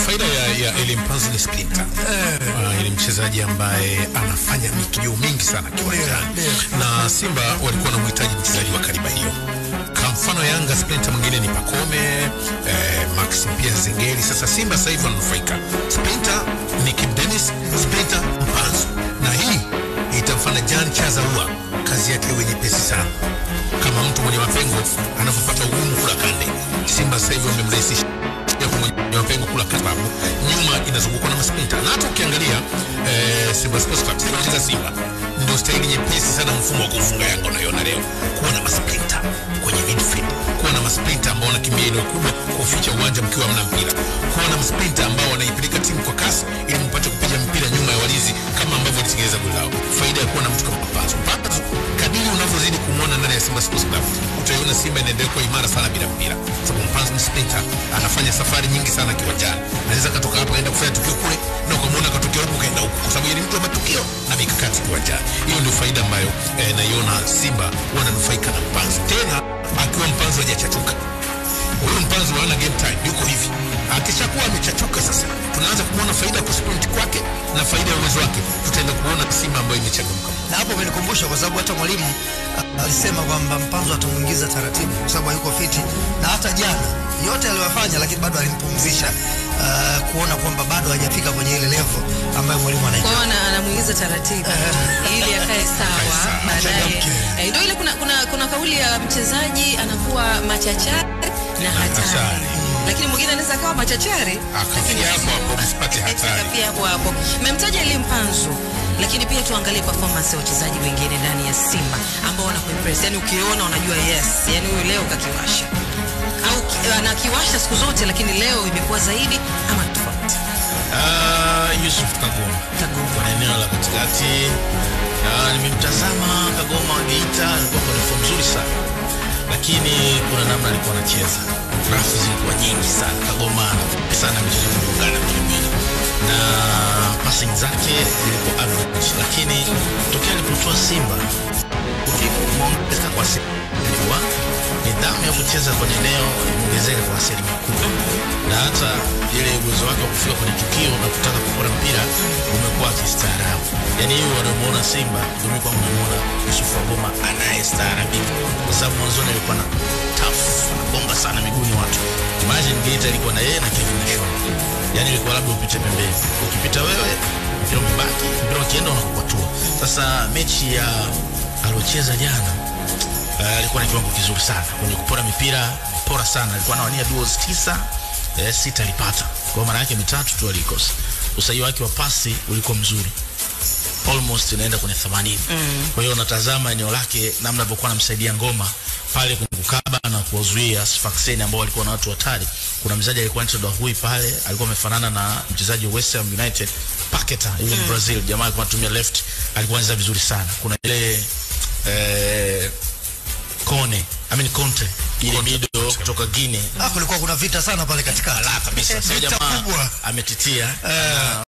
faida ya Elimpanzu ni sprinter. Ni mchezaji ambaye anafanya mikio mingi sana kiwanjani. Na Simba walikuwa wanamhitaji mchezaji wa kariba hiyo. Kwa mfano Yanga sprinter mwingine ni Pakome, Max pia Zengeli. Sasa Simba sasa hivi wananufaika. Sprinter ni Kim Dennis, sprinter Mpanzu. Na hii itamfanya Jan Chazaua kazi yake iwe nyepesi sana. Kama mtu mwenye mapengo anapopata ugumu kula kande, Simba sasa hivi wamemrahisisha mwenye mapengo kula kande. Nyuma inazungukwa na masprinter. Na hata ukiangalia Simba Sports Club inacheza Simba ndio staili nyepesi sana mfumo wa kufunga Yanga unaiona leo. Kuwa na masprinter kwenye midfield, kuwa na masprinter ambao wanakimbia eneo kubwa kuficha uwanja mkiwa mna mpira, kuwa na masprinter ambao wanaipeleka timu kwa kasi ili mpate kupiga mpira nyuma ya walinzi kama ambavyo walitengeneza goli lao. Faida ya kuwa na mtu kama Mpanzu. Kadiri unavyozidi kumuona ndani ya Simba Sports Club, utaiona Simba inaendelea kuwa imara sana bila mpira. Sababu Mpanzu ni sprinter, anafanya safari nyingi sana kiwanjani. Anaweza katoka hapa kaenda kufanya tukio kule na ukamwona katokea huko kaenda huko, kwa sababu yeye ni mtu wa matukio na mikakati kiwanjani. Hiyo ndio faida ambayo naiona Simba wananufaika na Mpanzu. Tena akiwa Mpanzu hajachachuka. Huyo Mpanzu hana game time, yuko hivi. Akishakuwa amechachuka sasa, tunaanza kuona faida ya sprint kwake na faida ya uwezo wake. Tutaenda kuona Simba ambayo imechangamka. Na hapo umenikumbusha kwa sababu hata mwalimu alisema kwamba Mpanzu atamuingiza taratibu kwa sababu yuko fiti, na hata jana yote aliyofanya, lakini bado alimpumzisha kuona kwamba bado hajafika kwenye ile level ambayo mwalimu anaitaka. Kwa hiyo anamuingiza taratibu ili akae sawa baadaye. Ndio ile kuna kauli ya mchezaji anakuwa machachari na hatari. Lakini mwingine anaweza kawa machachari lakini hapo msipate hatari. Pia hapo. Mmemtaja Elimpanzu, lakini pia tuangalie performance ya wachezaji wengine ndani ya Simba ambao wanakuimpress. Yaani ukiona unajua yes, yaani huyu leo kakiwasha. Au anakiwasha siku zote lakini leo imekuwa zaidi ama tofauti. Yusuf Kagoma kwa eneo la katikati. Nimemtazama Kagoma Geita, alikuwa kwa form nzuri sana. Lakini kuna namna alikuwa anacheza. Rafu zilikuwa nyingi sana. Kagoma sana michezo kuungana kimwili. Na passing zake zilikuwa average, lakini tokea alipotoa Simba kuongezeka kwa Simba, nidhamu ya kucheza kwenye eneo imeongezeka kwa asilimia kubwa, na hata ile uwezo wake wa kufika kwenye tukio na kutaka kupora mpira umekuwa kistaarabu. Yani hiyo wanamuona Simba ndio kwa mnamuona Yusuf Kagoma anayestaarabika, kwa sababu mwanzoni alikuwa na tough, bomba sana miguuni watu. Imagine Geita ilikuwa na yeye na Kevin Nashon. Yani ilikuwa labda upite pembeni, ukipita wewe mpira mbaki, mpira ukienda unakukwatua. Sasa mechi ya aliocheza jana alikuwa na kiwango kizuri sana kwenye kupora mipira, pora sana. Alikuwa anawania duels 6 alipata. Kwa maana yake 3 tu alikosa. Usahihi wake wa pasi ulikuwa mzuri, almost inaenda kwenye 80. Kwa hiyo unatazama eneo lake namna alivyokuwa anamsaidia Ngoma pale kukaba na kuwazuia Sfaxeni ambao walikuwa na watu hatari. Kuna mchezaji alikuwa anaitwa Hui pale, alikuwa amefanana na mchezaji wa West Ham United Paqueta yule Brazil, jamaa alikuwa anatumia left, alikuwa anza vizuri sana. Kuna ile Conte ile mido kutoka Guinea. Hapo kulikuwa kuna vita sana pale katika kabisa. Sio jamaa ametitia.